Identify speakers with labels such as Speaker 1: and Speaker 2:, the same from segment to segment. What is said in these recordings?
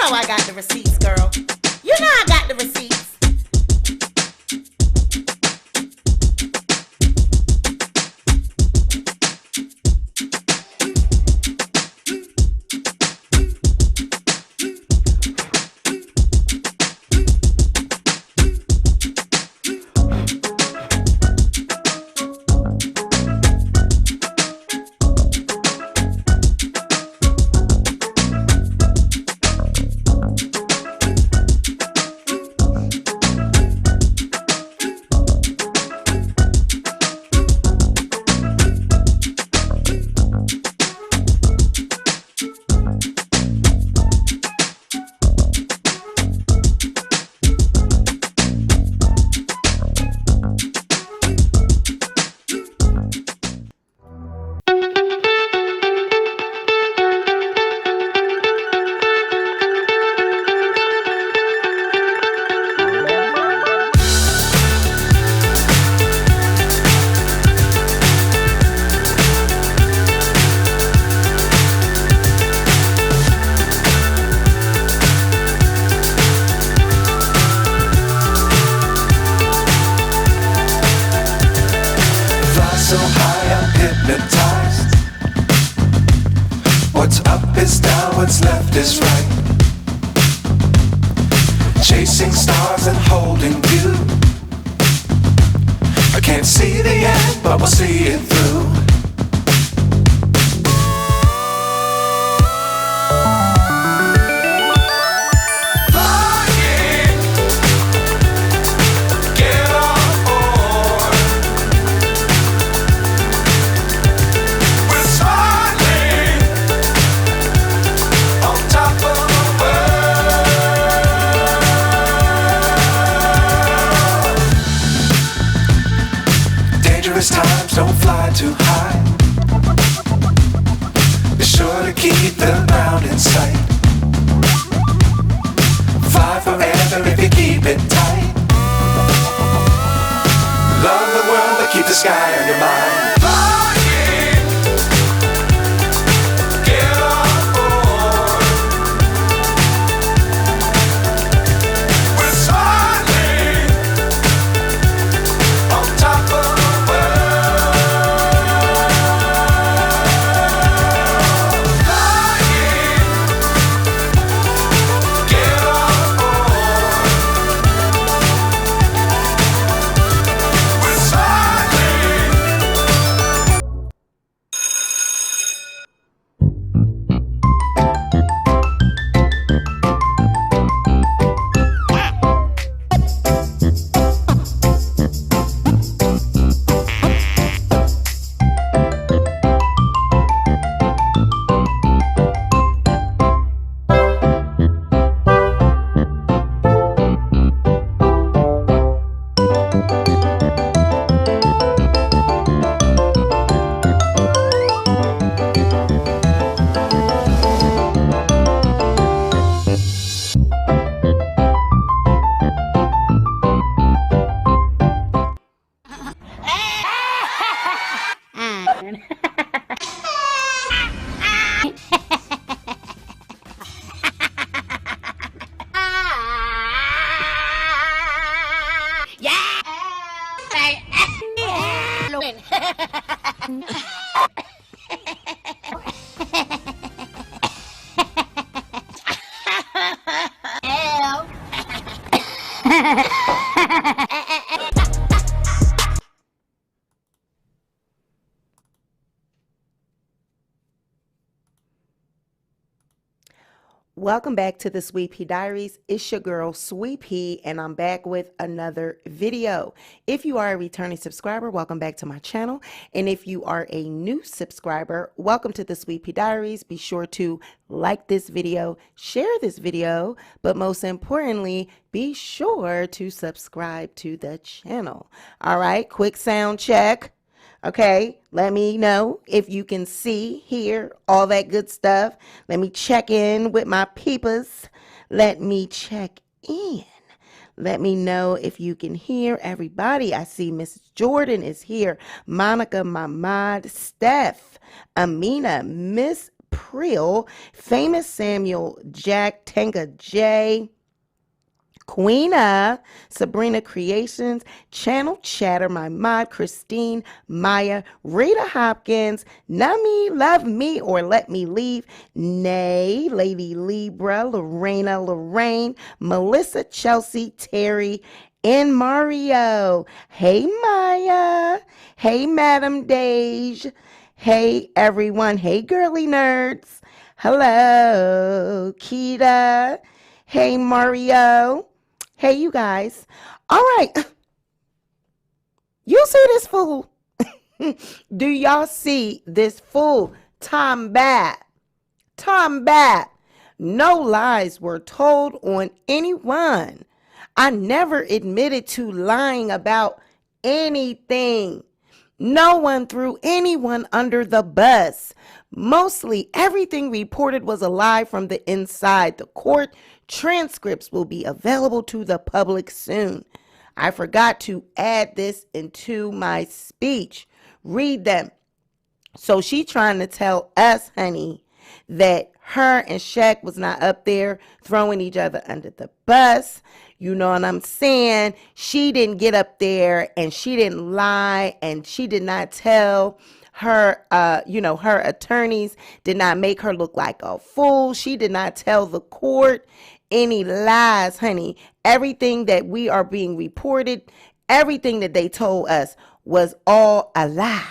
Speaker 1: know I got the receipts, girl. You know I got the receipts.
Speaker 2: Chasing stars and holding you. I can't see the end, but we'll see it through. Flying, get on board. We're smiling on top of the world. Dangerous times, don't fly too high. Be sure to keep the ground in sight. Fly forever if you keep it tight. Love the world, but keep the sky on your mind. Flying, get on board. We're smiling on top of the world. Flying, get on board. We're smiling.
Speaker 3: Welcome back to the Sweet Pea Diaries. It's your girl Sweet Pea, and I'm back with another video. If you are a returning subscriber, welcome back to my channel. And if you are a new subscriber, welcome to the Sweet Pea Diaries. Be sure to like this video, share this video, but most importantly, be sure to subscribe to the channel. All right, quick sound check. Okay, let me know if you can see, hear, all that good stuff. Let me check in with my peepers. Let me check in. Let me know if you can hear everybody. I see Miss Jordan is here. Monica, my mod, Steph, Amina, Miss April, Famous Samuel, Jack, Tenga J, Queena, Sabrina Creations, Channel Chatter, my mod, Christine, Maya, Rita Hopkins, Nami, Love Me or Let Me Leave, Nay, Lady Libra, Lorena, Lorraine, Melissa, Chelsea, Terry, and Mario. Hey, Maya. Hey, Madam Dage. Hey, everyone. Hey, girly nerds. Hello, Kita. Hey, Mario. Hey, you guys. All right. You see this fool? Do y'all see this fool? Tom Bat. No lies were told on anyone. I never admitted to lying about anything. No one threw anyone under the bus. Mostly everything reported was a lie from the inside. The court transcripts will be available to the public soon. I forgot to add this into my speech. Read them. So she trying to tell us, honey, that her and Shaq was not up there throwing each other under the bus. You know what I'm saying? She didn't get up there and she didn't lie and she did not tell her, her attorneys did not make her look like a fool. She did not tell the court any lies, honey. Everything that we are being reported, everything that they told us was all a lie.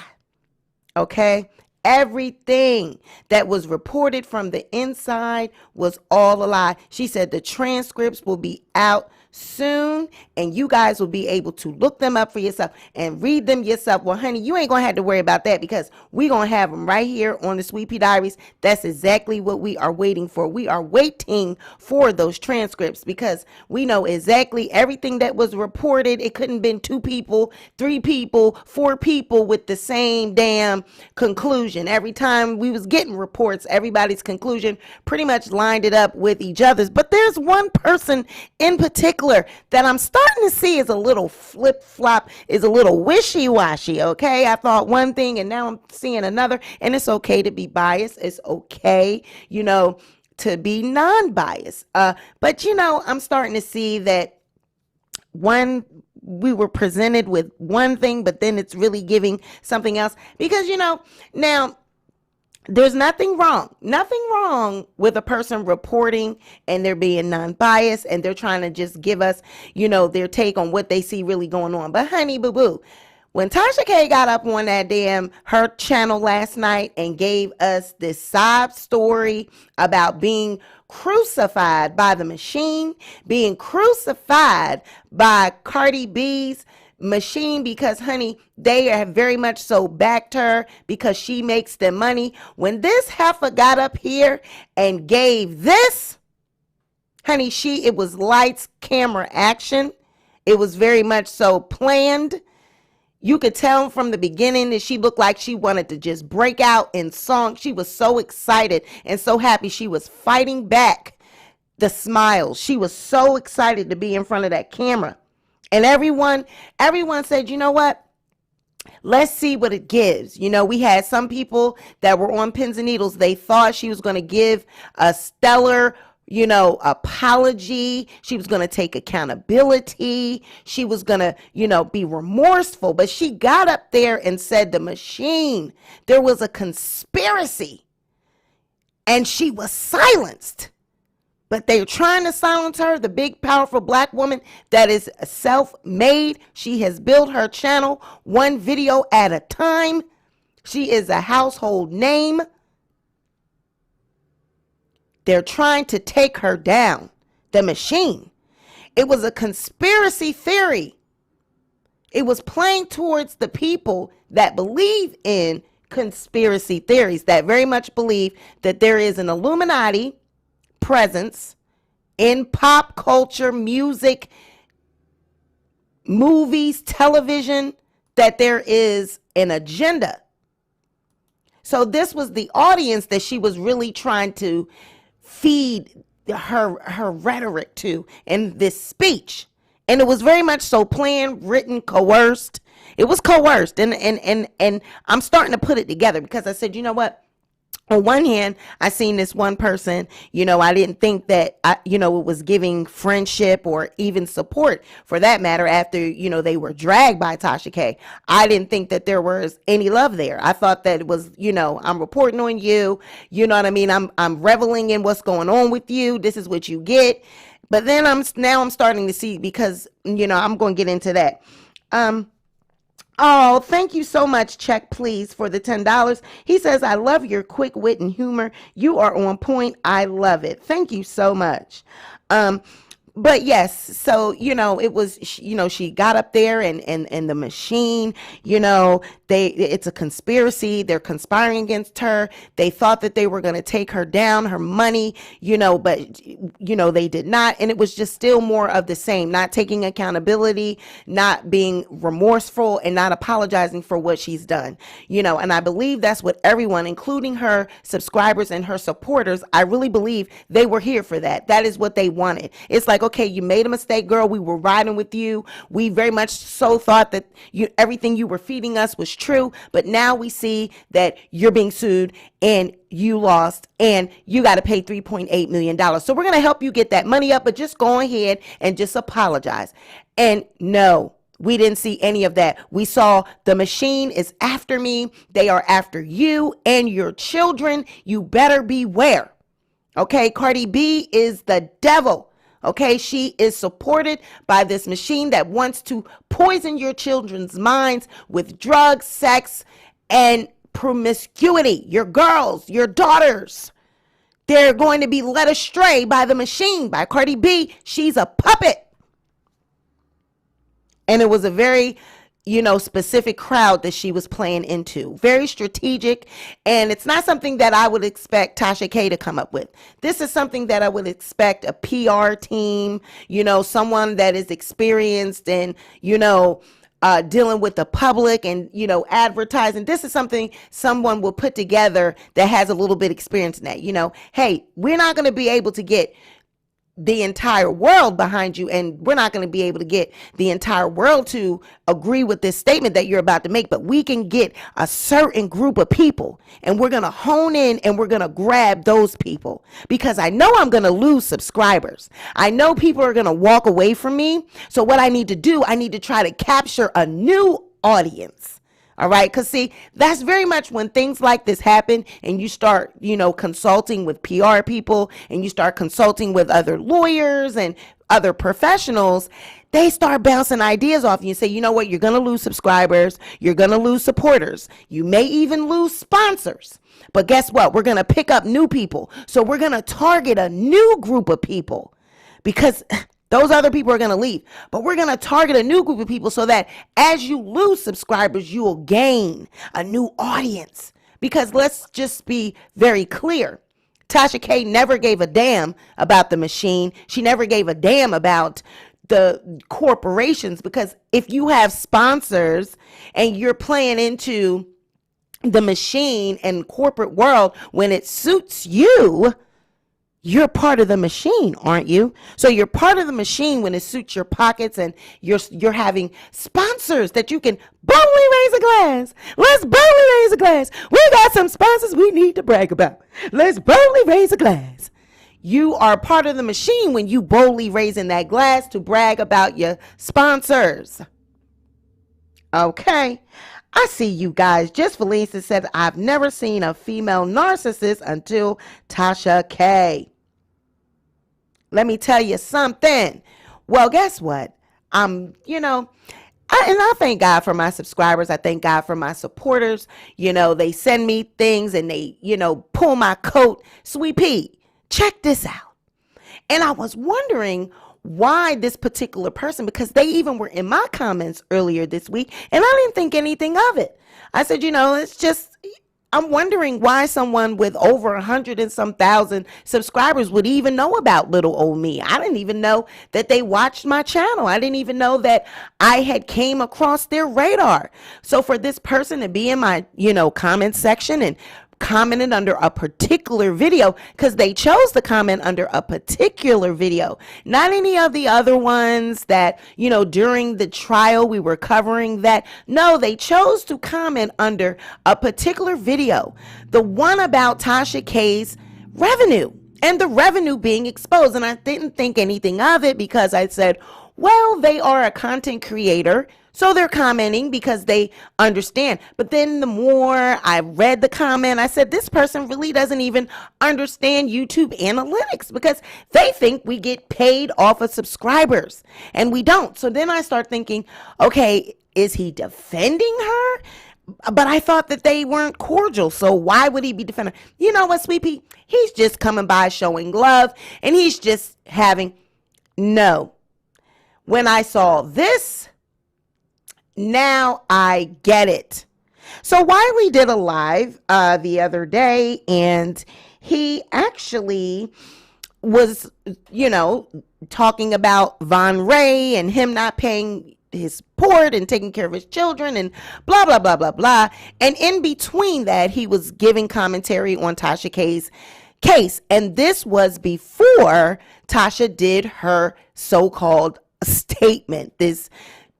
Speaker 3: Okay? Everything that was reported from the inside was all a lie. She said the transcripts will be out soon and you guys will be able to look them up for yourself and read them yourself. Well, honey, you ain't gonna have to worry about that because we gonna have them right here on the Sweet Pea Diaries. That's exactly what we are waiting for. We are waiting for those transcripts because we know exactly everything that was reported. It couldn't have been 2 people, 3 people, 4 people with the same damn conclusion. Every time we was getting reports, everybody's conclusion pretty much lined it up with each other's. But there's one person in particular that I'm starting to see is a little flip-flop, is a little wishy-washy, okay? I thought one thing and now I'm seeing another, and it's okay to be biased. It's okay, to be non-biased. But, I'm starting to see that we were presented with one thing, but then it's really giving something else because, now there's nothing wrong with a person reporting and they're being non-biased and they're trying to just give us, their take on what they see really going on. But honey boo boo, when Tasha K got up on her channel last night and gave us this sob story about being crucified by the machine, being crucified by CardiB's machine because, honey, they have very much so backed her because she makes them money. When this heifer got up here and gave this, honey, it was lights, camera, action. It was very much so planned. You could tell from the beginning that she looked like she wanted to just break out in song. She was so excited and so happy. She was fighting back the smiles. She was so excited to be in front of that camera. And everyone said, you know what? Let's see what it gives. We had some people that were on pins and needles. They thought she was going to give a stellar, apology. She was going to take accountability. She was going to, be remorseful. But she got up there and said the machine, there was a conspiracy. And she was silenced. But they're trying to silence her, the big, powerful black woman that is self-made. She has built her channel one video at a time. She is a household name. They're trying to take her down. The machine. It was a conspiracy theory. It was playing towards the people that believe in conspiracy theories, that very much believe that there is an Illuminati presence in pop culture, music, movies, television, that there is an agenda. So this was the audience that she was really trying to feed her rhetoric to in this speech. And it was very much so planned, written, coerced. It was coerced. And I'm starting to put it together because I said, you know what? on one hand, I seen this one person, I didn't think that, it was giving friendship or even support for that matter after, they were dragged by Tasha K. I didn't think that there was any love there. I thought that it was, I'm reporting on you. You know what I mean? I'm reveling in what's going on with you. This is what you get. But then I'm starting to see, because, I'm going to get into that. Oh, thank you so much, Check Please, for the $10. He says, I love your quick wit and humor. You are on point. I love it. Thank you so much. But yes, so, it was, she got up there and the machine, it's a conspiracy. They're conspiring against her. They thought that they were going to take her down, her money, but, they did not. And it was just still more of the same, not taking accountability, not being remorseful, and not apologizing for what she's done, and I believe that's what everyone, including her subscribers and her supporters, I really believe they were here for that. That is what they wanted. It's like, okay, you made a mistake, girl. We were riding with you. We very much so thought that everything you were feeding us was true. But now we see that you're being sued and you lost and you got to pay $3.8 million. So we're going to help you get that money up, but just go ahead and just apologize. And no, we didn't see any of that. We saw the machine is after me. They are after you and your children. You better beware. Okay, CardiB is the devil. Okay, she is supported by this machine that wants to poison your children's minds with drugs, sex, and promiscuity. Your girls, your daughters, they're going to be led astray by the machine, by CardiB. She's a puppet. And it was a very, specific crowd that she was playing into. Very strategic. And it's not something that I would expect Tasha K to come up with. This is something that I would expect a PR team, someone that is experienced and, dealing with the public and, advertising. This is something someone will put together that has a little bit experience in that, hey, we're not going to be able to get the entire world behind you, and we're not going to be able to get the entire world to agree with this statement that you're about to make, but we can get a certain group of people, and we're going to hone in and we're going to grab those people, because I know I'm going to lose subscribers. I know people are going to walk away from me. So what I need to do, I need to try to capture a new audience. All right. Because see, that's very much when things like this happen and you start, consulting with PR people and you start consulting with other lawyers and other professionals, they start bouncing ideas off you and say, you know what, you're going to lose subscribers. You're going to lose supporters. You may even lose sponsors. But guess what? We're going to pick up new people. So we're going to target a new group of people, because those other people are going to leave, but we're going to target a new group of people so that as you lose subscribers, you will gain a new audience. Because let's just be very clear. Tasha K never gave a damn about the machine. She never gave a damn about the corporations, because if you have sponsors and you're playing into the machine and corporate world when it suits you, you're part of the machine, aren't you? So you're part of the machine when it suits your pockets, and you're having sponsors that you can boldly raise a glass. Let's boldly raise a glass. We got some sponsors we need to brag about. Let's boldly raise a glass. You are part of the machine when you boldly raising that glass to brag about your sponsors. Okay. I see you guys. Just Felicia said, I've never seen a female narcissist until Tasha K. Let me tell you something. Well, guess what? I thank God for my subscribers. I thank God for my supporters. They send me things and they, pull my coat. Sweet Pea, check this out. And I was wondering why this particular person, because they even were in my comments earlier this week and I didn't think anything of it. I said, it's just, I'm wondering why someone with over 100 and some thousand subscribers would even know about little old me. I didn't even know that they watched my channel. I didn't even know that I had came across their radar. So for this person to be in my, comment section and commented under a particular video because they chose to comment under a particular video, not any of the other ones that, during the trial we were covering that. No, they chose to comment under a particular video, the one about Tasha K's revenue and the revenue being exposed. And I didn't think anything of it because I said, well, they are a content creator, so they're commenting because they understand. But then the more I read the comment, I said, this person really doesn't even understand YouTube analytics because they think we get paid off of subscribers and we don't. So then I start thinking, okay, is he defending her? But I thought that they weren't cordial, so why would he be defending? You know what, Sweet Pea? He's just coming by showing love, and he's just having... No. When I saw this, now I get it. So Wiley did a live the other day, and he actually was, talking about Von Ray and him not paying his port and taking care of his children and blah, blah, blah, blah, blah. And in between that, he was giving commentary on Tasha K's case. And this was before Tasha did her so-called statement, this,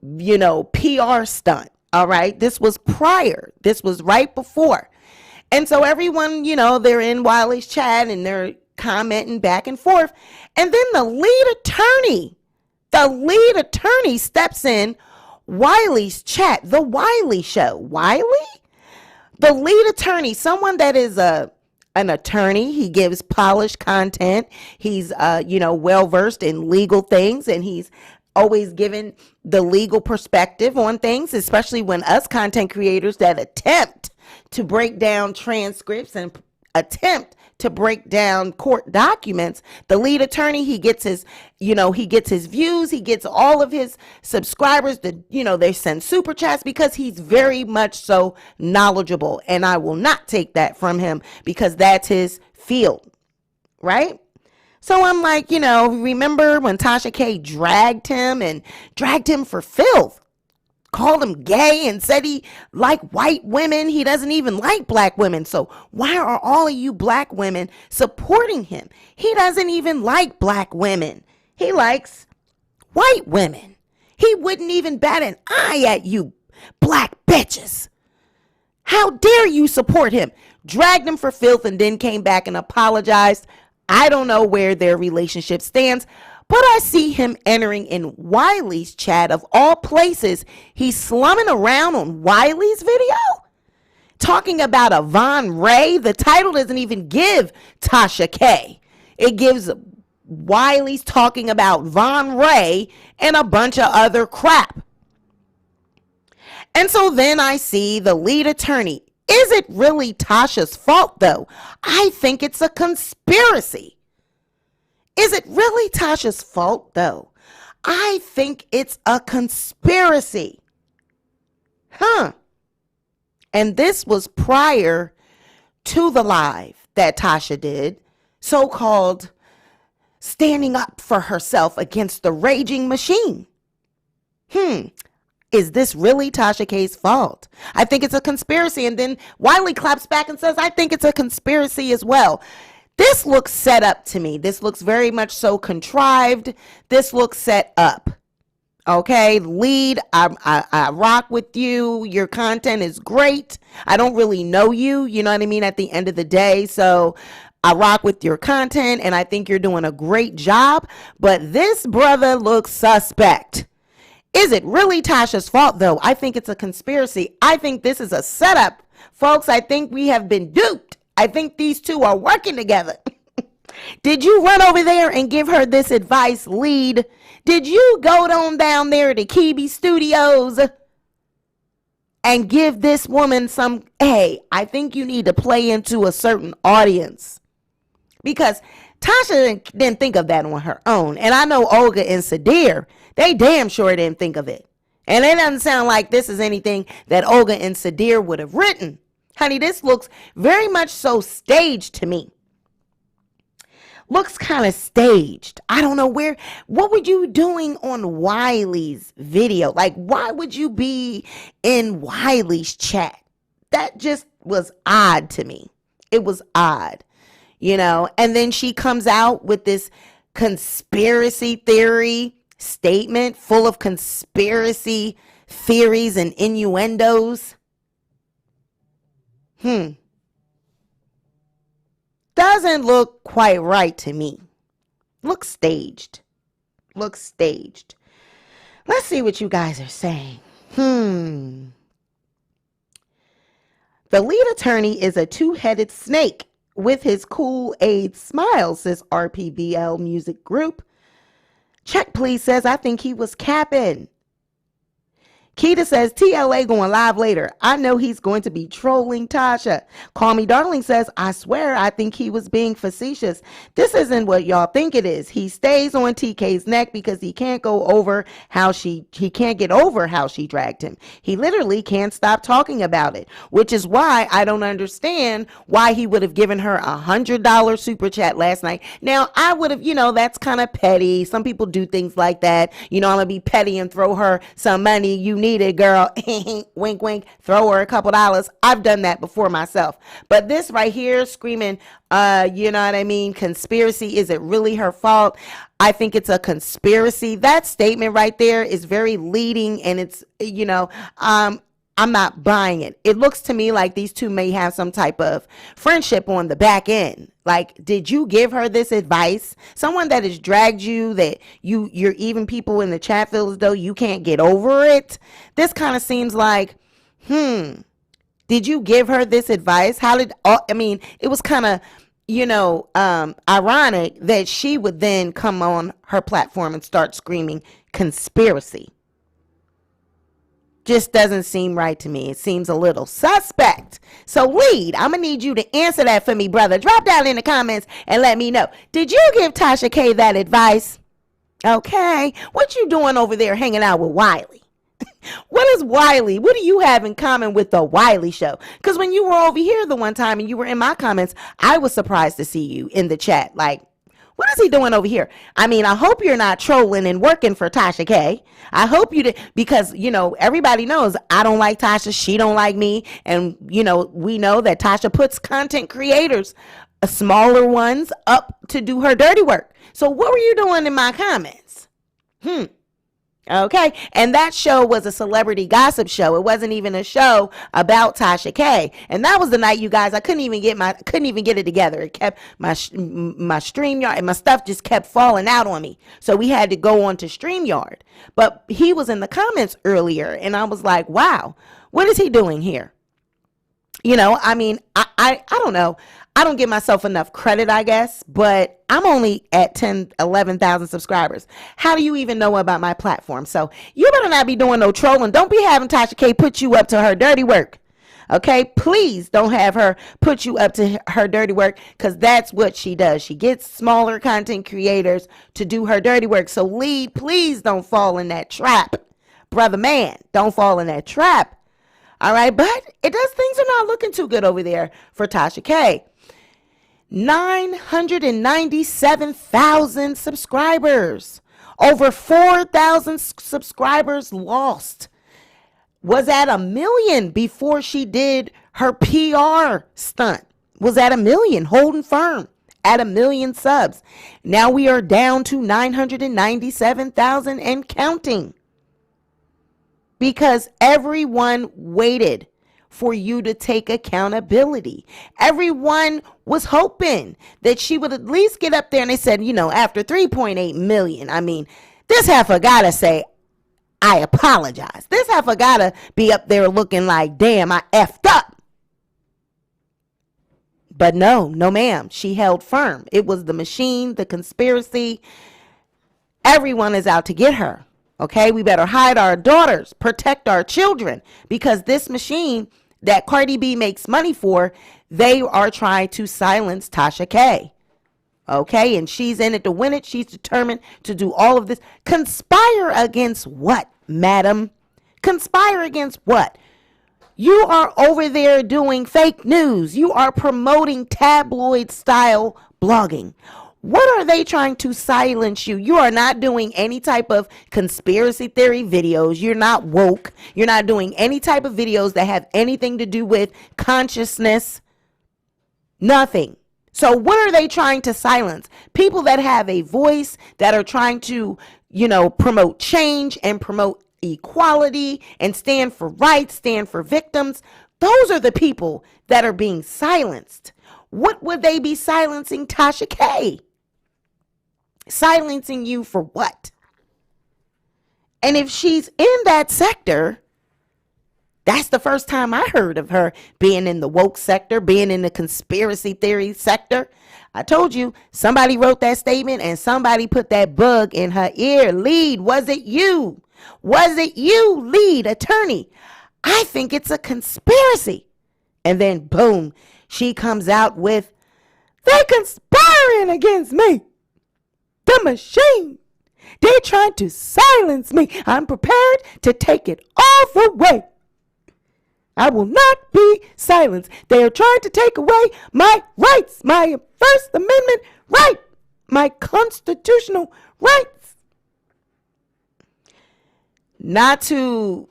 Speaker 3: PR stunt. All right. This was prior. This was right before. And so everyone, they're in Wiley's chat and they're commenting back and forth. And then the lead attorney steps in Wiley's chat, the Wiley show. Wiley? The lead attorney, someone that is an attorney. He gives polished content. He's, well-versed in legal things, and he's always given the legal perspective on things, especially when us content creators that attempt to break down transcripts and attempt to break down court documents. The lead attorney, he gets his views, he gets all of his subscribers, they send super chats because he's very much so knowledgeable, and I will not take that from him because that's his field, right? So I'm like, remember when Tasha K dragged him for filth? Called him gay and said he liked white women. He doesn't even like black women. So why are all of you black women supporting him? He doesn't even like black women. He likes white women. He wouldn't even bat an eye at you black bitches. How dare you support him? Dragged him for filth and then came back and apologized. I don't know where their relationship stands, but I see him entering in Wiley's chat of all places. He's slumming around on Wiley's video, talking about a Von Ray. The title doesn't even give Tasha K. It gives Wiley's talking about Von Ray and a bunch of other crap. And so then I see the lead attorney. Is it really Tasha's fault, though? I think it's a conspiracy. Is it really Tasha's fault, though? I think it's a conspiracy. And this was prior to the live that Tasha did, so-called standing up for herself against the raging machine. Is this really Tasha K's fault? I think it's a conspiracy. And then Wiley claps back and says, I think it's a conspiracy as well. This looks set up to me. This looks very much so contrived. This looks set up. Okay, lead, I rock with you. Your content is great. I don't really know you, you know what I mean, at the end of the day. So I rock with your content and I think you're doing a great job. But this brother looks suspect. Is it really Tasha's fault, though? I think it's a conspiracy. I think this is a setup. Folks, I think we have been duped. I think these two are working together. Did you run over there and give her this advice, lead? Did you go on down there to CardiB Studios and give this woman some, hey, I think you need to play into a certain audience? Because Tasha didn't think of that on her own. And I know Olga and Sadir, they damn sure didn't think of it. And it doesn't sound like this is anything that Olga and Sadir would have written. Honey, this looks very much so staged to me. Looks kind of staged. I don't know what would you doing on Wiley's video? Like, why would you be in Wiley's chat? That just was odd to me. It was odd, you know. And then she comes out with this conspiracy theory statement full of conspiracy theories and innuendos. Doesn't look quite right to me. Looks staged. Looks staged. Let's see what you guys are saying. The lead attorney is a two-headed snake with his Kool-Aid smile, says RPBL Music Group. Check Please says, I think he was capping. Keita says, TLA going live later. I know he's going to be trolling Tasha. Call Me Darling says, I swear I think he was being facetious. This isn't what y'all think it is. He stays on TK's neck because he can't get over how she dragged him. He literally can't stop talking about it, which is why I don't understand why he would have given her $100 super chat last night. Now, I would have, that's kind of petty. Some people do things like that. I'm going to be petty and throw her some money. You need it, girl. Wink, wink. Throw her a couple dollars. I've done that before myself. But this right here, screaming, you know what I mean? Conspiracy. Is it really her fault? I think it's a conspiracy. That statement right there is very leading, and it's, I'm not buying it. It looks to me like these two may have some type of friendship on the back end. Like, did you give her this advice? Someone that has dragged you, that you're even people in the chat feel as though you can't get over it. This kind of seems like, did you give her this advice? It was kind of, ironic that she would then come on her platform and start screaming conspiracy. Just doesn't seem right to me. It seems a little suspect. So, Lead, I'm going to need you to answer that for me, brother. Drop down in the comments and let me know. Did you give Tasha K that advice? Okay. What you doing over there hanging out with Wiley? What is Wiley? What do you have in common with the Wiley show? Because when you were over here the one time and you were in my comments, I was surprised to see you in the chat. Like, what is he doing over here? I mean, I hope you're not trolling and working for Tasha K. I hope you did, because, everybody knows I don't like Tasha. She don't like me. And, we know that Tasha puts content creators, smaller ones, up to do her dirty work. So what were you doing in my comments? Okay. And that show was a celebrity gossip show. It wasn't even a show about Tasha K. And that was the night, you guys, I couldn't even get it together. It kept my StreamYard and my stuff just kept falling out on me. So we had to go on to StreamYard. But he was in the comments earlier and I was like, wow, what is he doing here? I don't know. I don't give myself enough credit, I guess, but I'm only at 11,000 subscribers. How do you even know about my platform? So you better not be doing no trolling. Don't be having Tasha K put you up to her dirty work. Okay, please don't have her put you up to her dirty work, because that's what she does. She gets smaller content creators to do her dirty work. So Lead, please don't fall in that trap. Brother man, don't fall in that trap. All right, but things are not looking too good over there for Tasha K. 997,000 subscribers. Over 4,000 subscribers lost. Was at 1 million before she did her PR stunt. Was at 1 million, holding firm at 1 million subs. Now we are down to 997,000 and counting. Because everyone waited for you to take accountability. Everyone was hoping that she would at least get up there, and they said, after 3.8 million, this heifer gotta say, I apologize. This heifer gotta be up there looking like, damn, I effed up. But no ma'am, she held firm. It was the machine, the conspiracy. Everyone is out to get her. Okay, we better hide our daughters, protect our children, because this machine that CardiB makes money for, they are trying to silence Tasha K. Okay, and she's in it to win it. She's determined to do all of this. Conspire against what, madam? Conspire against what? You are over there doing fake news. You are promoting tabloid style blogging. What are they trying to silence you? You are not doing any type of conspiracy theory videos. You're not woke. You're not doing any type of videos that have anything to do with consciousness. Nothing. So what are they trying to silence? People that have a voice, that are trying to, promote change and promote equality and stand for rights, stand for victims. Those are the people that are being silenced. What would they be silencing Tasha K? Silencing you for what? And if she's in that sector, that's the first time I heard of her being in the woke sector, being in the conspiracy theory sector. I told you, somebody wrote that statement and somebody put that bug in her ear. Lead, was it you? Was it you, lead attorney? I think it's a conspiracy. And then boom, she comes out with, they conspiring against me. The machine. They trying to silence me. I'm prepared to take it all the way. I will not be silenced. They are trying to take away my rights, my First Amendment right, my constitutional rights. Not to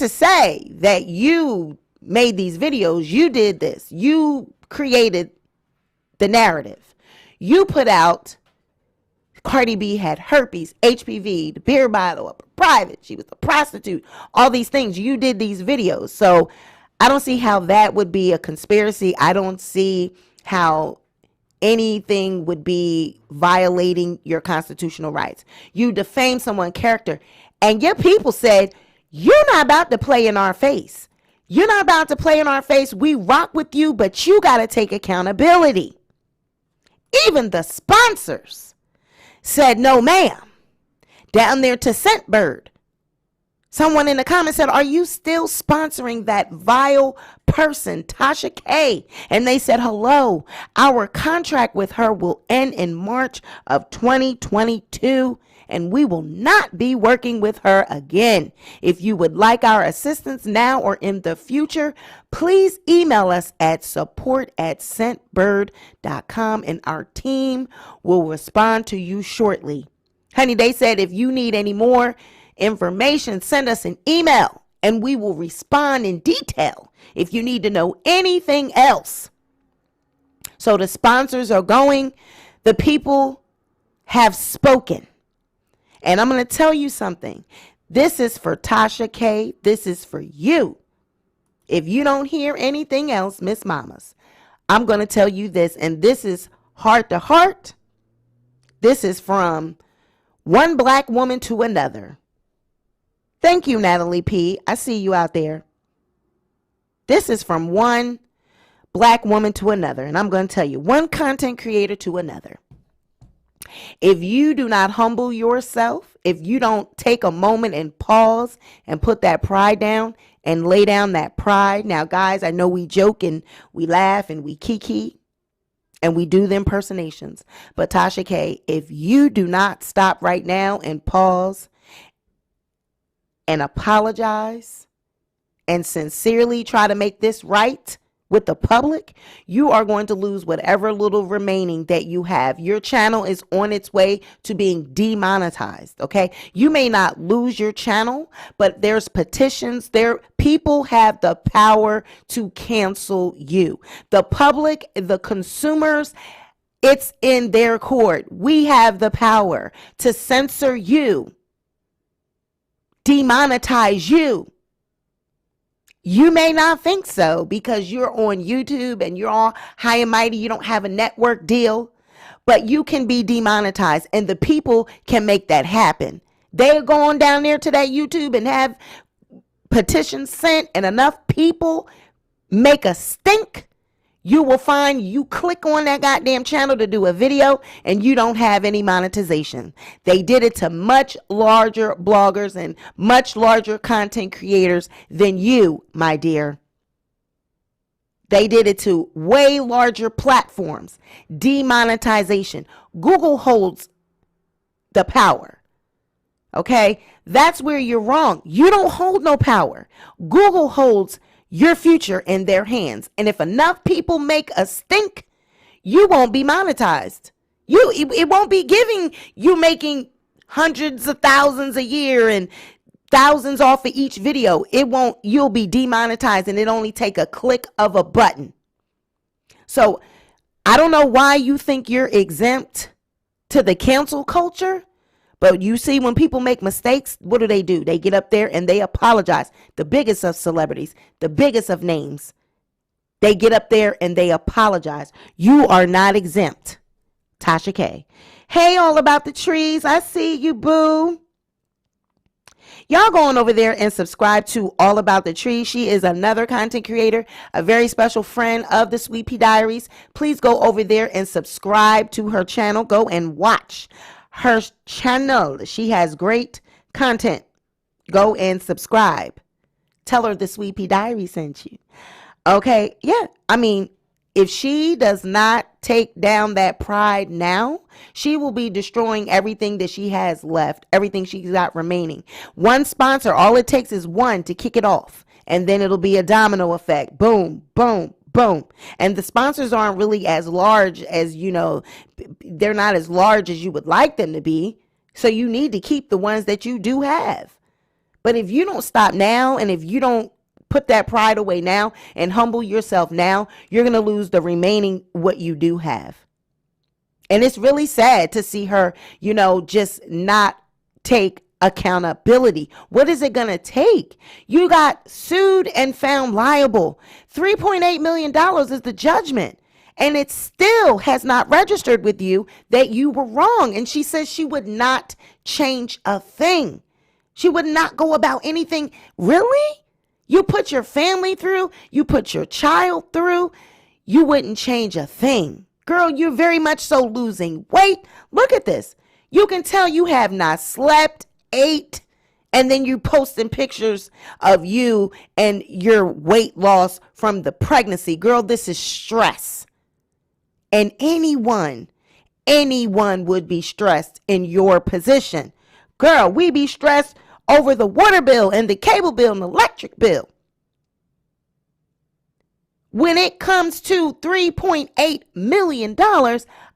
Speaker 3: say that you made these videos, you did this, you created the narrative. You put out CardiB had herpes, HPV, the beer bottle up private. She was a prostitute. All these things. You did these videos. So I don't see how that would be a conspiracy. I don't see how anything would be violating your constitutional rights. You defame someone's character. And your people said, you're not about to play in our face. You're not about to play in our face. We rock with you, but you got to take accountability. Even the sponsors said, no, ma'am. Down there to Scentbird, someone in the comments said, are you still sponsoring that vile person, Tasha K? And they said, hello, our contract with her will end in March of 2022, and we will not be working with her again. If you would like our assistance now or in the future, please email us at support@scentbird.com and our team will respond to you shortly. Honey, they said if you need any more information, send us an email and we will respond in detail if you need to know anything else. So the sponsors are going. The people have spoken. And I'm going to tell you something. This is for Tasha K. This is for you. If you don't hear anything else, Miss Mamas, I'm going to tell you this. And this is heart to heart. This is from one black woman to another. Thank you, Natalie P. I see you out there. This is from one black woman to another. And I'm going to tell you, one content creator to another. If you do not humble yourself, if you don't take a moment and pause and put that pride down and lay down that pride. Now, guys, I know we joke and we laugh and we kiki and we do the impersonations. But Tasha K, if you do not stop right now and pause and apologize and sincerely try to make this right with the public, you are going to lose whatever little remaining that you have. Your channel is on its way to being demonetized, okay? You may not lose your channel, but there's petitions. People have the power to cancel you. The public, the consumers, it's in their court. We have the power to censor you, demonetize you. You may not think so because you're on YouTube and you're all high and mighty. You don't have a network deal, but you can be demonetized and the people can make that happen. They're going down there to that YouTube and have petitions sent and enough people make a stink. You will find you click on that goddamn channel to do a video and you don't have any monetization. They did it to much larger bloggers and much larger content creators than you, my dear. They did it to way larger platforms. Demonetization. Google holds the power. Okay? That's where you're wrong. You don't hold no power. Google holds your future in their hands. And if enough people make a stink, you won't be monetized. It won't be giving you making hundreds of thousands a year and thousands off of each video. You'll be demonetized, and it only take a click of a button. So I don't know why you think you're exempt to the cancel culture, but you see when people make mistakes, what do? They get up there and they apologize. The biggest of celebrities, the biggest of names, they get up there and they apologize. You are not exempt. Tasha K. Hey, all about the trees. I see you, boo. Y'all going over there and subscribe to All About the Trees. She is another content creator, a very special friend of the Sweet Pea Diaries. Please go over there and subscribe to her channel. Go and watch her channel. She has great content. Go and subscribe. Tell her the Sweet Pea Diary sent you. Okay, yeah. I mean, if she does not take down that pride now, she will be destroying everything that she has left, everything she's got remaining. One sponsor, all it takes is one to kick it off, and then it'll be a domino effect. Boom, boom, boom. And the sponsors aren't really as large as, they're not as large as you would like them to be. So you need to keep the ones that you do have. But if you don't stop now, and if you don't put that pride away now and humble yourself now, you're going to lose the remaining what you do have. And it's really sad to see her, just not take accountability. What is it going to take? You got sued and found liable. $3.8 million is the judgment. And it still has not registered with you that you were wrong. And she says she would not change a thing. She would not go about anything. Really? You put your family through, you put your child through, you wouldn't change a thing. Girl, you're very much so losing weight. Look at this. You can tell you have not slept, ate, and then you posting pictures of you and your weight loss from the pregnancy. Girl, this is stress. And anyone would be stressed in your position. Girl, we be stressed over the water bill and the cable bill and the electric bill. When it comes to $3.8 million,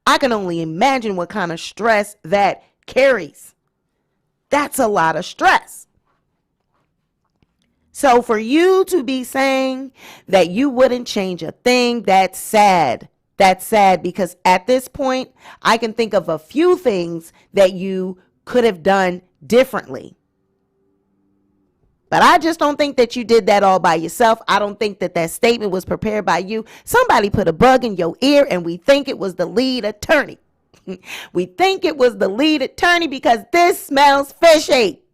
Speaker 3: I can only imagine what kind of stress that carries. That's a lot of stress. So for you to be saying that you wouldn't change a thing, that's sad. That's sad, because at this point, I can think of a few things that you could have done differently. But I just don't think that you did that all by yourself. I don't think that statement was prepared by you. Somebody put a bug in your ear, and we think it was the lead attorney. We think it was the lead attorney because this smells fishy.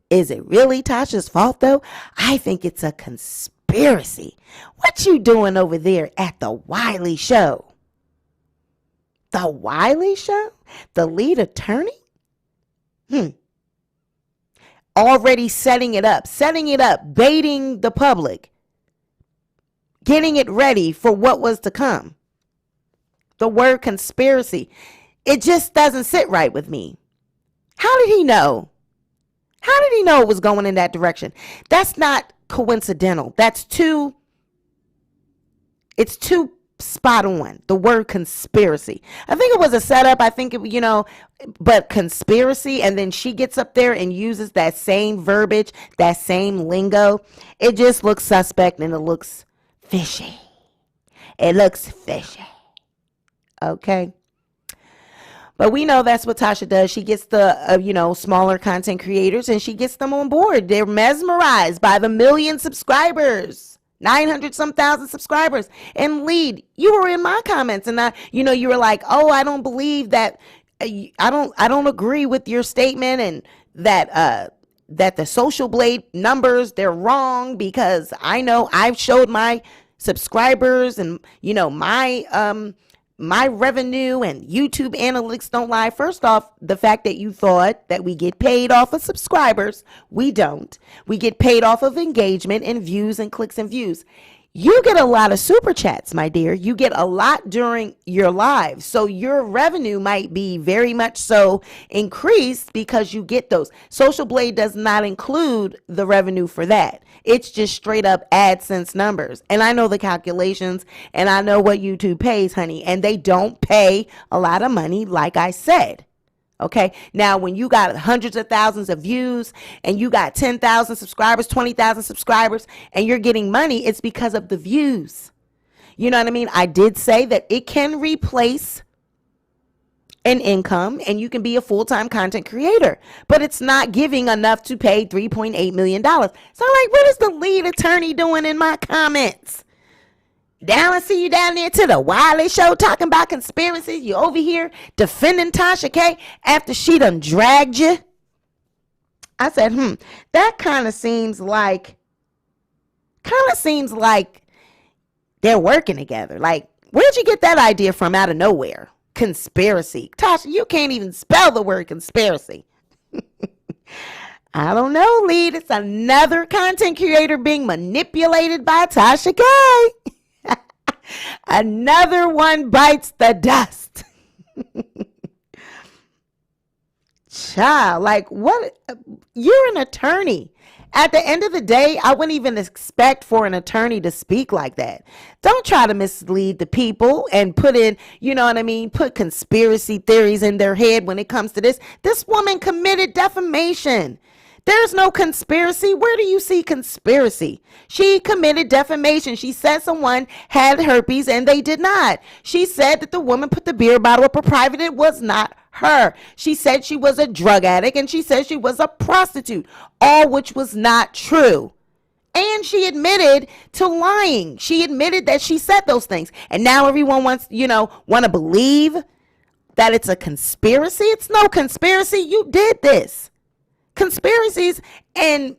Speaker 3: Is it really Tasha's fault, though? I think it's a conspiracy. What you doing over there at the Wiley Show? The Wiley Show? The lead attorney? Already setting it up, baiting the public, getting it ready for what was to come. The word conspiracy, it just doesn't sit right with me. How did he know? How did he know it was going in that direction? That's not coincidental. It's too spot on. The word conspiracy. I think it was a setup. I think it, but conspiracy. And then she gets up there and uses that same verbiage, that same lingo. It just looks suspect, and it looks fishy. It looks fishy. Okay. But we know that's what Tasha does. She gets the, smaller content creators, and she gets them on board. They're mesmerized by the 1 million subscribers. 900 some thousand subscribers. And lead, you were in my comments, and you were like, oh, I don't believe that. I don't agree with your statement, and that the Social Blade numbers, they're wrong, because I know I've showed my subscribers and my revenue, and YouTube analytics don't lie. First off, the fact that you thought that we get paid off of subscribers, we don't. We get paid off of engagement and views and clicks and views. You get a lot of super chats, my dear. You get a lot during your lives. So your revenue might be very much so increased because you get those. Social Blade does not include the revenue for that. It's just straight up AdSense numbers. And I know the calculations, and I know what YouTube pays, honey. And they don't pay a lot of money, like I said. Okay. Now, when you got hundreds of thousands of views and you got 10,000 subscribers, 20,000 subscribers, and you're getting money, it's because of the views. You know what I mean? I did say that it can replace an income and you can be a full-time content creator, but it's not giving enough to pay $3.8 million. So I'm like, what is the lead attorney doing in my comments? Down, I see you down there to the Wiley show talking about conspiracies. You over here defending Tasha K after she done dragged you. I said, that kind of seems like they're working together. Like, where'd you get that idea from out of nowhere? Conspiracy. Tasha, you can't even spell the word conspiracy. I don't know, lead. It's another content creator being manipulated by Tasha K. Another one bites the dust. Child, like, what? You're an attorney. At the end of the day, I wouldn't even expect for an attorney to speak like that. Don't try to mislead the people and put in, you know what I mean, put conspiracy theories in their head when it comes to this. This woman committed defamation. There's no conspiracy. Where do you see conspiracy? She committed defamation. She said someone had herpes and they did not. She said that the woman put the beer bottle up her private. It was not her. She said she was a drug addict and she said she was a prostitute, all which was not true. And she admitted to lying. She admitted that she said those things. And now everyone wants, want to believe that it's a conspiracy. It's no conspiracy. You did this. Conspiracies and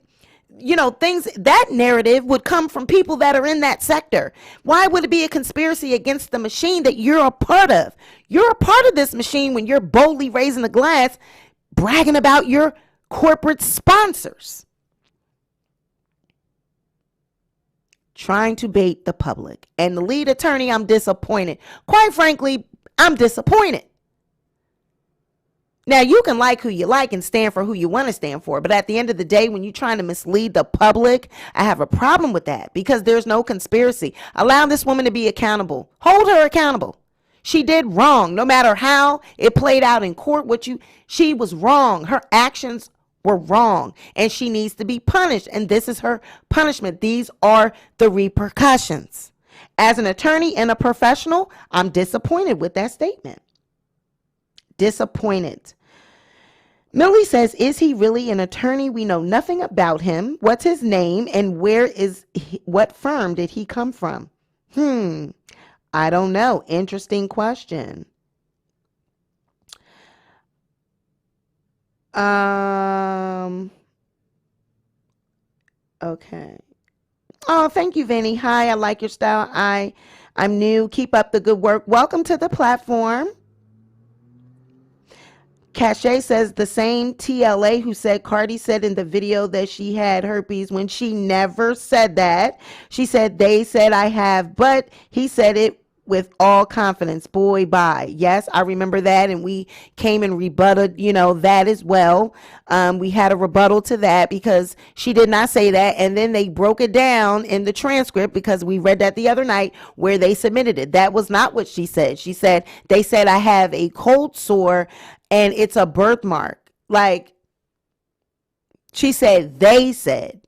Speaker 3: things, that narrative would come from people that are in that sector. Why would it be a conspiracy against the machine that you're a part of? You're a part of this machine when you're boldly raising the glass, bragging about your corporate sponsors, trying to bait the public. And the lead attorney, I'm disappointed. Quite frankly, I'm disappointed. Now, you can like who you like and stand for who you want to stand for. But at the end of the day, when you're trying to mislead the public, I have a problem with that because there's no conspiracy. Allow this woman to be accountable. Hold her accountable. She did wrong. No matter how it played out in court, she was wrong. Her actions were wrong and she needs to be punished. And this is her punishment. These are the repercussions. As an attorney and a professional, I'm disappointed with that statement. Disappointed. Millie says, is he really an attorney? We know nothing about him. What's his name and what firm did he come from? I don't know. Interesting question. Okay. Oh, thank you, Vinny. Hi, I like your style. I'm new. Keep up the good work. Welcome to the platform. Cache says the same TLA who said Cardi said in the video that she had herpes when she never said that. She said they said I have, but he said it with all confidence. Boy, bye. Yes, I remember that. And we came and rebutted, that as well. We had a rebuttal to that because she did not say that. And then they broke it down in the transcript because we read that the other night where they submitted it. That was not what she said. She said, they said I have a cold sore and it's a birthmark. Like she said, they said,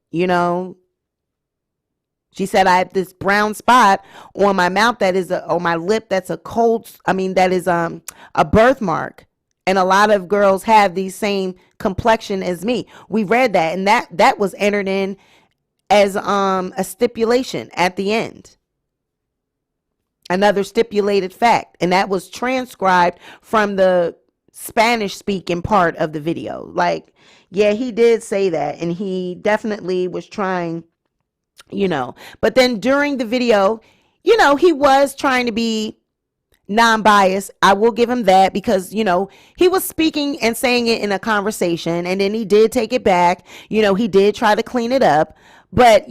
Speaker 3: she said, I have this brown spot on my mouth on my lip that is a birthmark. And a lot of girls have the same complexion as me. We read that and that was entered in as a stipulation at the end. Another stipulated fact. And that was transcribed from the Spanish speaking part of the video. Like, yeah, he did say that and he definitely was trying, but then during the video, he was trying to be non-biased. I will give him that because, he was speaking and saying it in a conversation and then he did take it back. He did try to clean it up, but,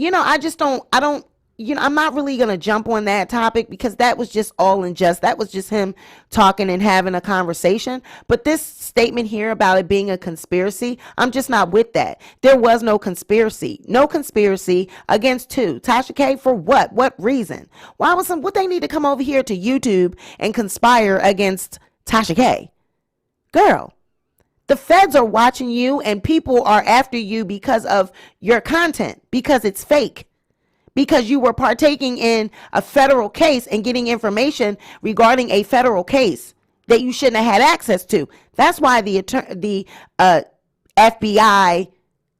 Speaker 3: I'm not really going to jump on that topic because that was just all unjust. That was just him talking and having a conversation. But this statement here about it being a conspiracy, I'm just not with that. There was no conspiracy. No conspiracy against who? Tasha K for what? What reason? What they need to come over here to YouTube and conspire against Tasha K? Girl, The feds are watching you, and people are after you because of your content, because it's fake, because you were partaking in a federal case and getting information regarding a federal case that you shouldn't have had access to. That's why the FBI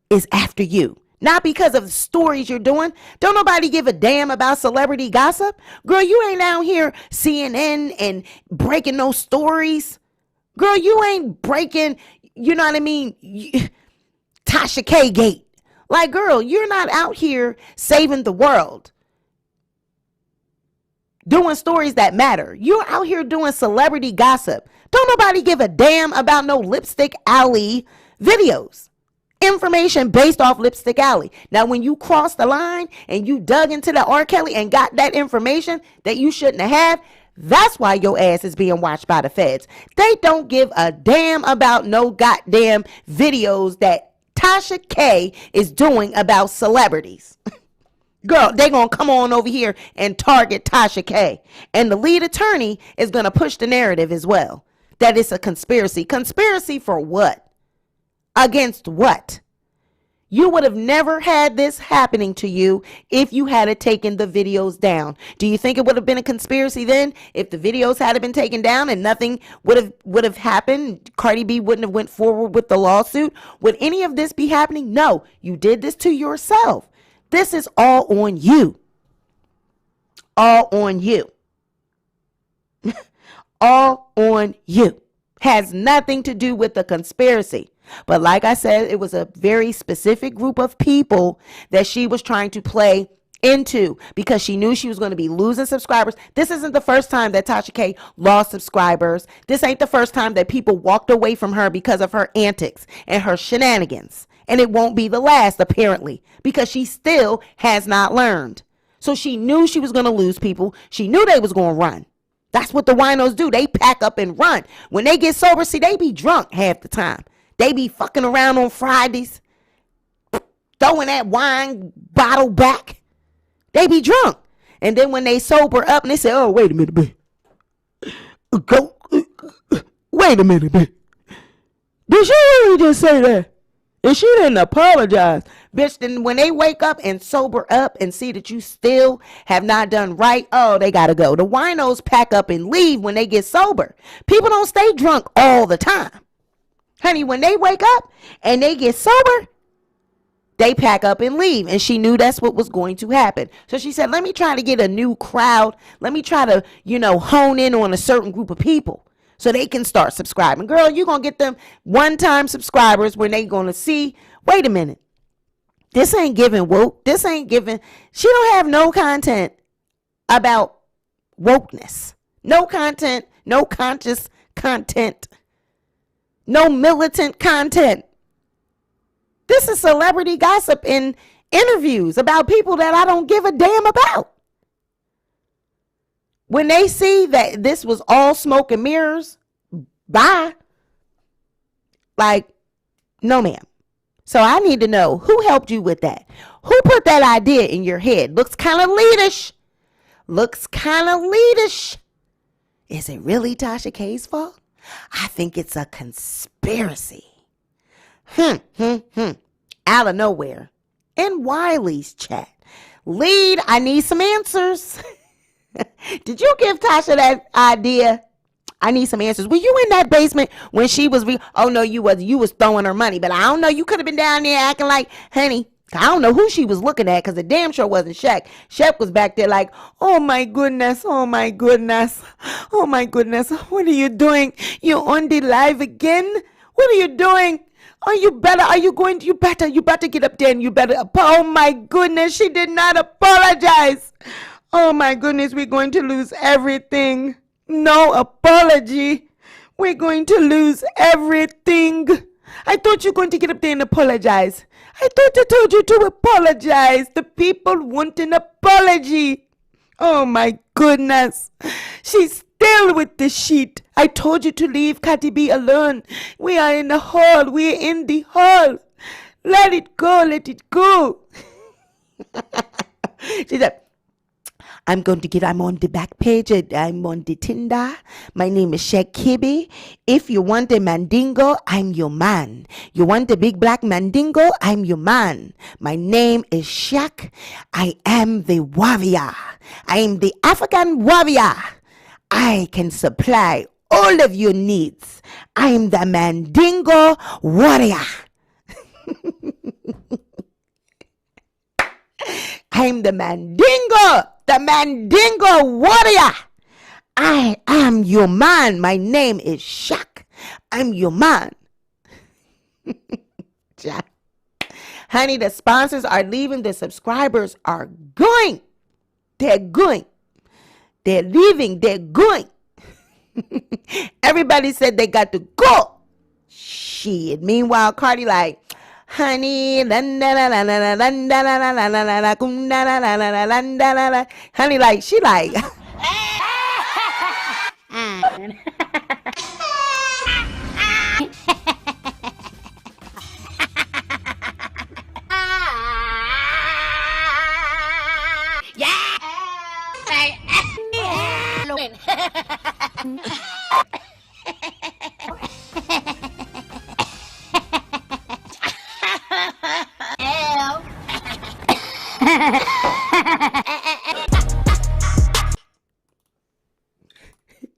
Speaker 3: is after you. Not because of the stories you're doing. Don't nobody give a damn about celebrity gossip. Girl, you ain't out here CNN and breaking no stories. Girl, you ain't breaking, you know what I mean, Tasha K gate. Like, girl, you're not out here saving the world, doing stories that matter. You're out here doing celebrity gossip. Don't nobody give a damn about no Lipstick Alley videos. Information based off Lipstick Alley. Now, when you crossed the line and you dug into the R. Kelly and got that information that you shouldn't have, that's why your ass is being watched by the feds. They don't give a damn about no goddamn videos that Tasha K is doing about celebrities. Girl, they gonna come on over here and target Tasha K. And the lead attorney is gonna push the narrative as well, that it's a conspiracy. Conspiracy for what? Against what? You would have never had this happening to you if you had taken the videos down. Do you think it would have been a conspiracy then if the videos had been taken down and nothing would have happened? CardiB wouldn't have went forward with the lawsuit. Would any of this be happening? No, you did this to yourself. This is all on you. All on you. All on you. Has nothing to do with the conspiracy. But like I said, it was a very specific group of people that she was trying to play into because she knew she was going to be losing subscribers. This isn't the first time that Tasha K lost subscribers. This ain't the first time that people walked away from her because of her antics and her shenanigans. And it won't be the last, apparently, because she still has not learned. So she knew she was going to lose people. She knew they was going to run. That's what the winos do. They pack up and run. When they get sober, see, they be drunk half the time. They be fucking around on Fridays, throwing that wine bottle back. They be drunk. And then when they sober up and they say, oh, wait a minute, babe. Wait a minute, babe. Did she really just say that? And she didn't apologize. Bitch, then when they wake up and sober up and see that you still have not done right, oh, they gotta go. The winos pack up and leave when they get sober. People don't stay drunk all the time. Honey, when they wake up and they get sober, they pack up and leave. And she knew that's what was going to happen. So she said, let me try to get a new crowd. Let me try to, hone in on a certain group of people so they can start subscribing. Girl, you're going to get them one-time subscribers when they going to see, wait a minute. This ain't giving woke. This ain't giving. She don't have no content about wokeness. No content, no conscious content. No militant content. This is celebrity gossip in interviews about people that I don't give a damn about. When they see that this was all smoke and mirrors, bye. Like, no ma'am. So I need to know who helped you with that. Who put that idea in your head? Looks kind of leadish. Looks kind of leadish. Is it really Tasha K's fault? I think it's a conspiracy. Out of nowhere. In Wiley's chat. Lead, I need some answers. Did you give Tasha that idea? I need some answers. Were you in that basement when she was oh no, you was throwing her money, but I don't know, you could have been down there acting like, honey, I don't know who she was looking at because the damn sure wasn't Shaq. Shaq was back there like, oh my goodness, oh my goodness, oh my goodness. What are you doing? You're on the live again? What are you doing? You better get up there and you better, oh my goodness, she did not apologize. Oh my goodness, we're going to lose everything. No apology. We're going to lose everything. I thought you were going to get up there and apologize. I thought I told you to apologize. The people want an apology. Oh my goodness. She's still with the sheet. I told you to leave CardiB alone. We are in the hall. We're in the hall. Let it go. Let it go. She said, I'm on the back page. I'm on the Tinder. My name is TashaK. If you want a mandingo, I'm your man. You want a big black mandingo? I'm your man. My name is Shaq. I am the warrior. I am the African warrior. I can supply all of your needs. I am the mandingo warrior. I'm the mandingo warrior. I am your man. My name is Shaq. I'm your man. Honey, the sponsors are leaving. The subscribers are going. They're going. They're leaving. They're going. Everybody said they got to go. Shit. Meanwhile, CardiB like, honey, honey, like, she like,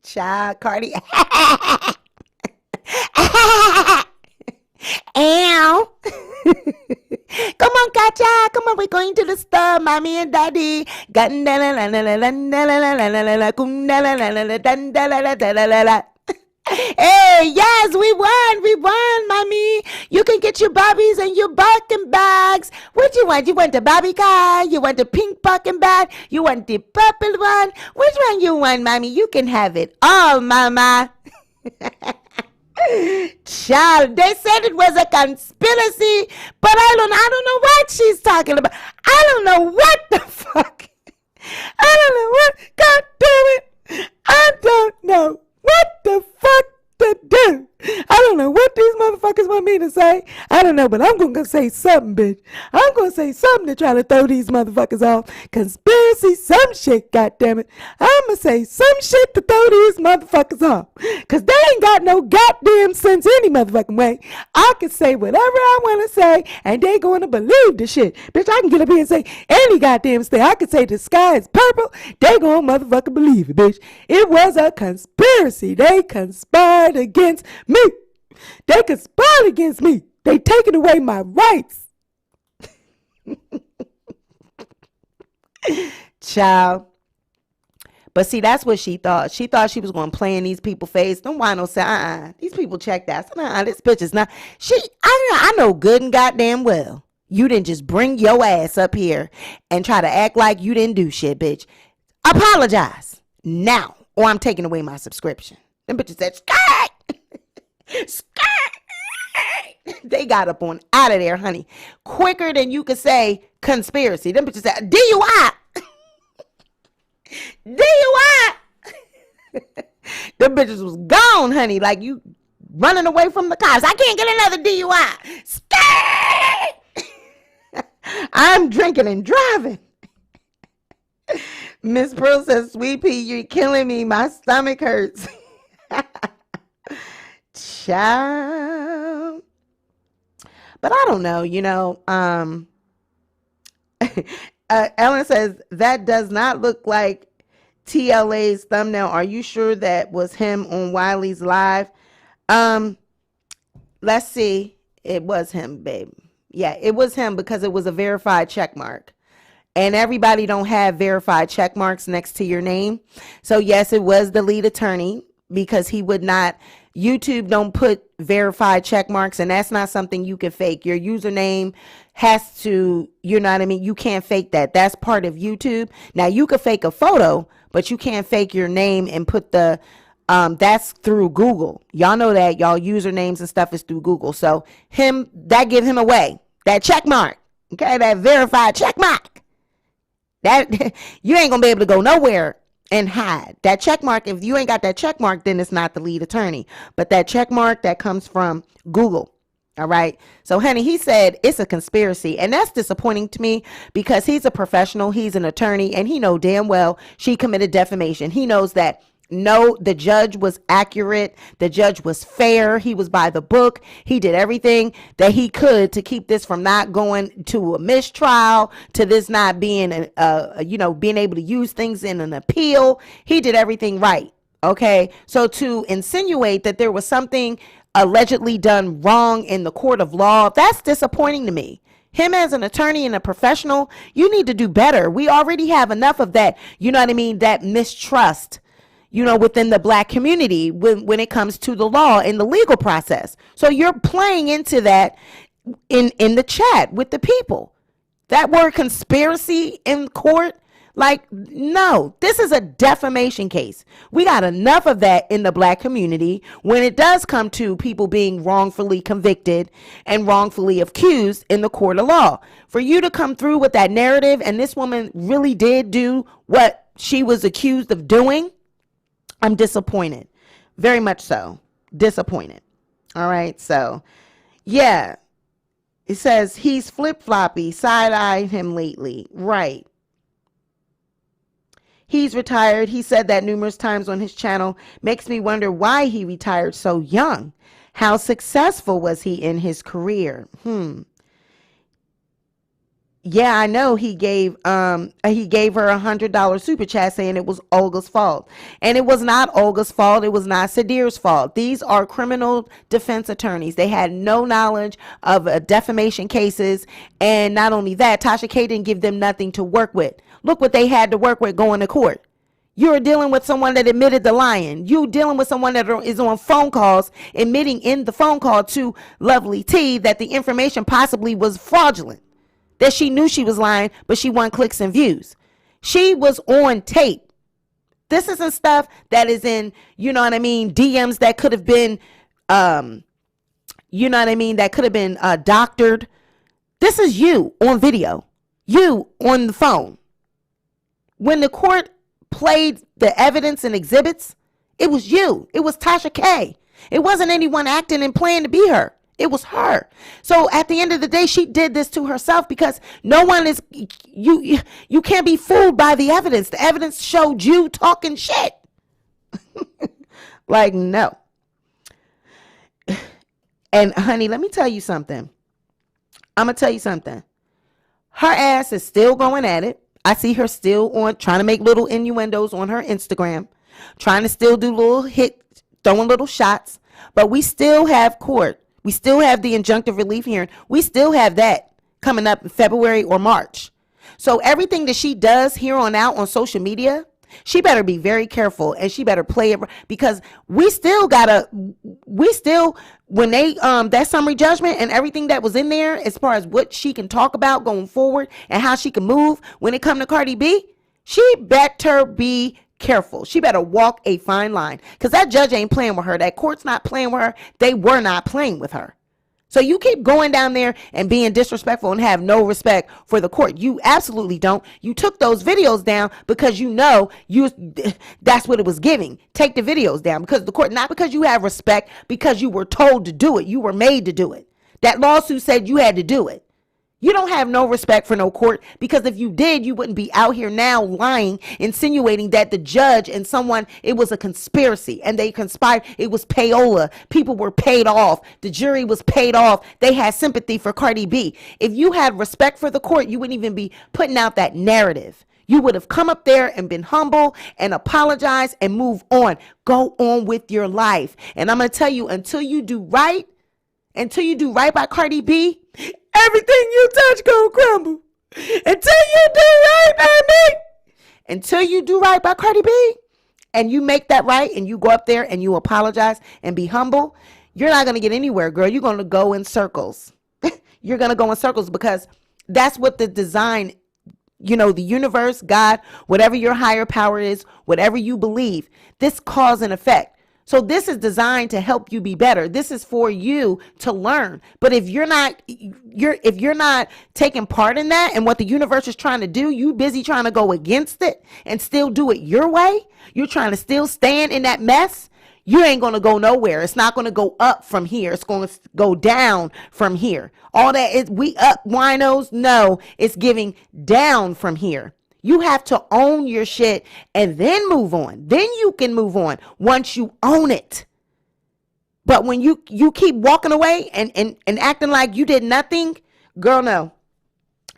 Speaker 3: child, CardiB. Ow. Come on, Kacha. Come on, we're going to the store, mommy and daddy. Hey, yes, we won, mommy. You can get your bobbies and your bucking bags. What you want? You want the bobby car? You want the pink bucking bag? You want the purple one? Which one you want, mommy? You can have it all, mama. Child, they said it was a conspiracy, but I don't know what she's talking about. I don't know what the fuck. I don't know what. God damn it. I don't know what the fuck to do. I don't know what these motherfuckers want me to say. I don't know, but I'm going to say something, bitch. I'm going to say something to try to throw these motherfuckers off. Conspiracy, some shit, goddammit. I'm going to say some shit to throw these motherfuckers off. Because they ain't got no goddamn sense any motherfucking way. I can say whatever I want to say, and they going to believe the shit. Bitch, I can get up here and say any goddamn thing. I can say the sky is purple. They going to motherfucking believe it, bitch. It was a conspiracy. They conspired against me. They conspired against me. They taking away my rights. Child. But see, that's what she thought. She thought she was going to play in these people's face. Don't want no say, these people check that. This bitch is not. I know good and goddamn well. You didn't just bring your ass up here and try to act like you didn't do shit, bitch. Apologize now, or I'm taking away my subscription. Them bitches said, skirt. They got up on out of there, honey, quicker than you could say conspiracy. Them bitches said DUI. DUI. Them bitches was gone, honey, like you running away from the cops. I can't get another DUI. I'm drinking and driving. Miss Pearl says, Sweet Pea, you're killing me. My stomach hurts. Child. But I don't know, Ellen says, that does not look like TLA's thumbnail. Are you sure that was him on Wiley's live? Let's see. It was him, babe. Yeah, it was him because it was a verified check mark. And everybody don't have verified check marks next to your name. So yes, it was the lead attorney because he would not. YouTube don't put verified check marks, and that's not something you can fake. Your username has to, you know what I mean? You can't fake that. That's part of YouTube. Now you can fake a photo, but you can't fake your name and put the, that's through Google. Y'all know that y'all usernames and stuff is through Google. So that give him away. That check mark. Okay. That verified check mark. That you ain't gonna be able to go nowhere and hide that check mark. If you ain't got that check mark, then it's not the lead attorney. But that check mark that comes from Google, All right. So, honey, he said it's a conspiracy. And that's disappointing to me because he's a professional. He's an attorney and he know damn well she committed defamation. He knows that. No, the judge was accurate. The judge was fair. He was by the book. He did everything that he could to keep this from not going to a mistrial, to this not being, being able to use things in an appeal. He did everything right. Okay. So to insinuate that there was something allegedly done wrong in the court of law, that's disappointing to me. Him as an attorney and a professional, you need to do better. We already have enough of that, that mistrust, within the black community when it comes to the law and the legal process. So you're playing into that in the chat with the people. That word conspiracy in court, no, this is a defamation case. We got enough of that in the black community when it does come to people being wrongfully convicted and wrongfully accused in the court of law. For you to come through with that narrative, and this woman really did do what she was accused of doing, I'm disappointed. Very much so. Disappointed. All right. So, yeah. It says he's flip-floppy, side-eyed him lately. Right. He's retired. He said that numerous times on his channel. Makes me wonder why he retired so young. How successful was he in his career? Yeah, I know he gave her $100 super chat saying it was Olga's fault. And it was not Olga's fault. It was not Sadir's fault. These are criminal defense attorneys. They had no knowledge of defamation cases. And not only that, Tasha K didn't give them nothing to work with. Look what they had to work with going to court. You're dealing with someone that admitted the lying. You dealing with someone that is on phone calls, admitting in the phone call to Lovely T that the information possibly was fraudulent. That she knew she was lying, but she won clicks and views. She was on tape. This isn't stuff that is in, DMs that could have been, that could have been doctored. This is you on video, you on the phone. When the court played the evidence and exhibits, it was you. It was Tasha K. It wasn't anyone acting and playing to be her. It was her. So at the end of the day, she did this to herself because no one is, you can't be fooled by the evidence. The evidence showed you talking shit. No. And honey, let me tell you something. I'm going to tell you something. Her ass is still going at it. I see her still on trying to make little innuendos on her Instagram, trying to still do little throwing little shots, but we still have court. We still have the injunctive relief hearing. We still have that coming up in February or March. So everything that she does here on out on social media, she better be very careful and she better play it because when they, that summary judgment and everything that was in there as far as what she can talk about going forward and how she can move when it come to CardiB, she better be careful. She better walk a fine line because that judge ain't playing with her. That court's not playing with her. They were not playing with her. So you keep going down there and being disrespectful and have no respect for the court. You absolutely don't. You took those videos down because that's what it was giving. Take the videos down because the court, not because you have respect, because you were told to do it. You were made to do it. That lawsuit said you had to do it. You don't have no respect for no court because if you did, you wouldn't be out here now lying, insinuating that the judge and someone, it was a conspiracy and they conspired. It was payola. People were paid off. The jury was paid off. They had sympathy for CardiB. If you had respect for the court, you wouldn't even be putting out that narrative. You would have come up there and been humble and apologized and move on. Go on with your life. And I'm going to tell you, until you do right by CardiB, everything you touch gonna crumble. Until you do right by me. Until you do right by CardiB and you make that right and you go up there and you apologize and be humble, you're not gonna get anywhere, girl. You're gonna go in circles. You're gonna go in circles because that's what the design, the universe, God, whatever your higher power is, whatever you believe, this cause and effect. So this is designed to help you be better. This is for you to learn. But if you're not taking part in that and what the universe is trying to do, you busy trying to go against it and still do it your way. You're trying to still stand in that mess. You ain't going to go nowhere. It's not going to go up from here. It's going to go down from here. All that is we up winos. No, it's giving down from here. You have to own your shit and then move on. Then you can move on once you own it. But when you keep walking away and acting like you did nothing, girl, no.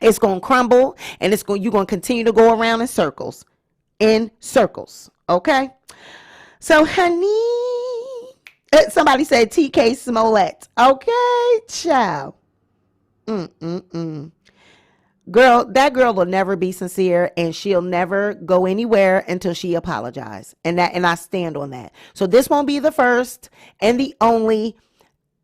Speaker 3: It's going to crumble and you're going to continue to go around in circles. Okay? So, honey, somebody said TK Smollett. Okay, ciao. Girl, that girl will never be sincere and she'll never go anywhere until she apologizes. And I stand on that. So this won't be the first and the only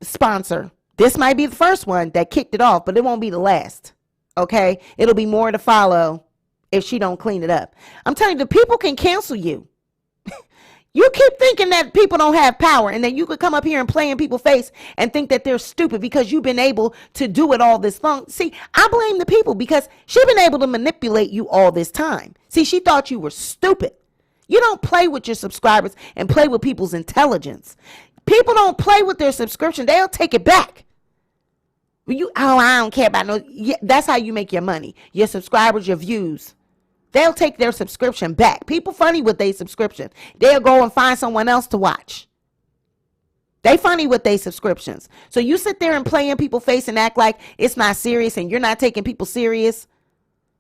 Speaker 3: sponsor. This might be the first one that kicked it off, but it won't be the last. Okay? It'll be more to follow if she don't clean it up. I'm telling you, the people can cancel you. You keep thinking that people don't have power and that you could come up here and play in people's face and think that they're stupid because you've been able to do it all this long. See, I blame the people because she's been able to manipulate you all this time. See, she thought you were stupid. You don't play with your subscribers and play with people's intelligence. People don't play with their subscription. They'll take it back. I don't care about no. Yeah, that's how you make your money. Your subscribers, your views. They'll take their subscription back. People funny with their subscription. They'll go and find someone else to watch. They funny with their subscriptions. So you sit there and play in people's face and act like it's not serious and you're not taking people serious.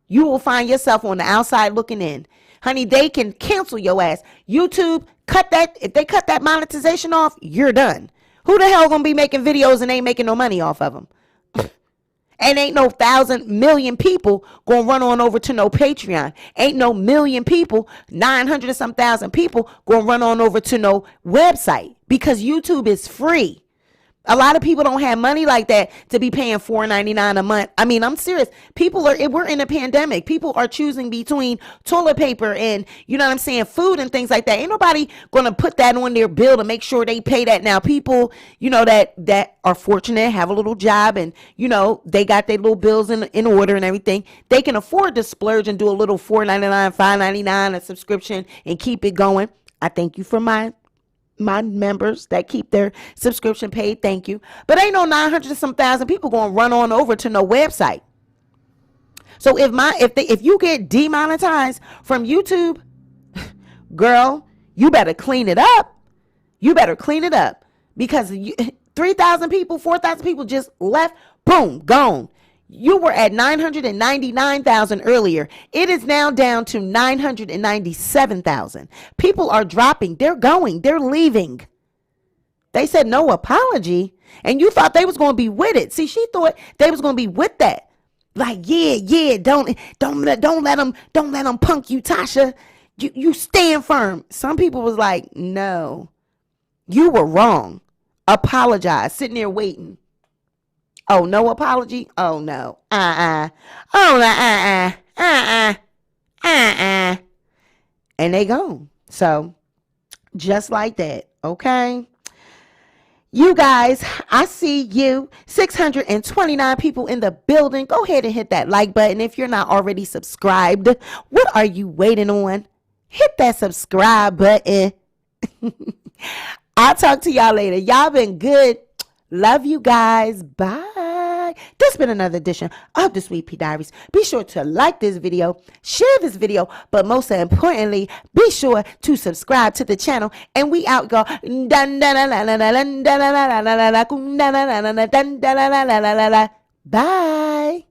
Speaker 3: You will find yourself on the outside looking in. Honey, they can cancel your ass. YouTube, if they cut that monetization off, you're done. Who the hell gonna be making videos and ain't making no money off of them? And ain't no 1,000 million people gonna run on over to no Patreon. Ain't no million people, 900 or some thousand people gonna run on over to no website because YouTube is free. A lot of people don't have money like that to be paying $4.99 a month. I mean, I'm serious. We're in a pandemic. People are choosing between toilet paper and, you know what I'm saying, food and things like that. Ain't nobody going to put that on their bill to make sure they pay that. Now, people, you know, that are fortunate, have a little job and, you know, they got their little bills in order and everything. They can afford to splurge and do a little $4.99, $5.99 a subscription and keep it going. I thank you for my members that keep their subscription paid. Thank you. But ain't no 900 some thousand people going to run on over to no website. So if you get demonetized from YouTube, girl, you better clean it up. You better clean it up because 3,000 people, 4,000 people just left. Boom, gone. You were at 999,000 earlier. It is now down to 997,000. People are dropping. They're going. They're leaving. They said no apology. And you thought they was going to be with it. See, she thought they was going to be with that. Like, yeah, don't let them punk you, Tasha. You stand firm. Some people was like, no, you were wrong. Apologize. Sitting there waiting. Oh, no apology? Oh, no. Oh, and they gone. So, just like that, okay? You guys, I see you. 629 people in the building. Go ahead and hit that like button. If you're not already subscribed, what are you waiting on? Hit that subscribe button. I'll talk to y'all later. Y'all been good. Love you guys. Bye. This has been another edition of the Sweet Pea Diaries. Be sure to like this video, share this video, but most importantly, be sure to subscribe to the channel. And we out, go. Bye.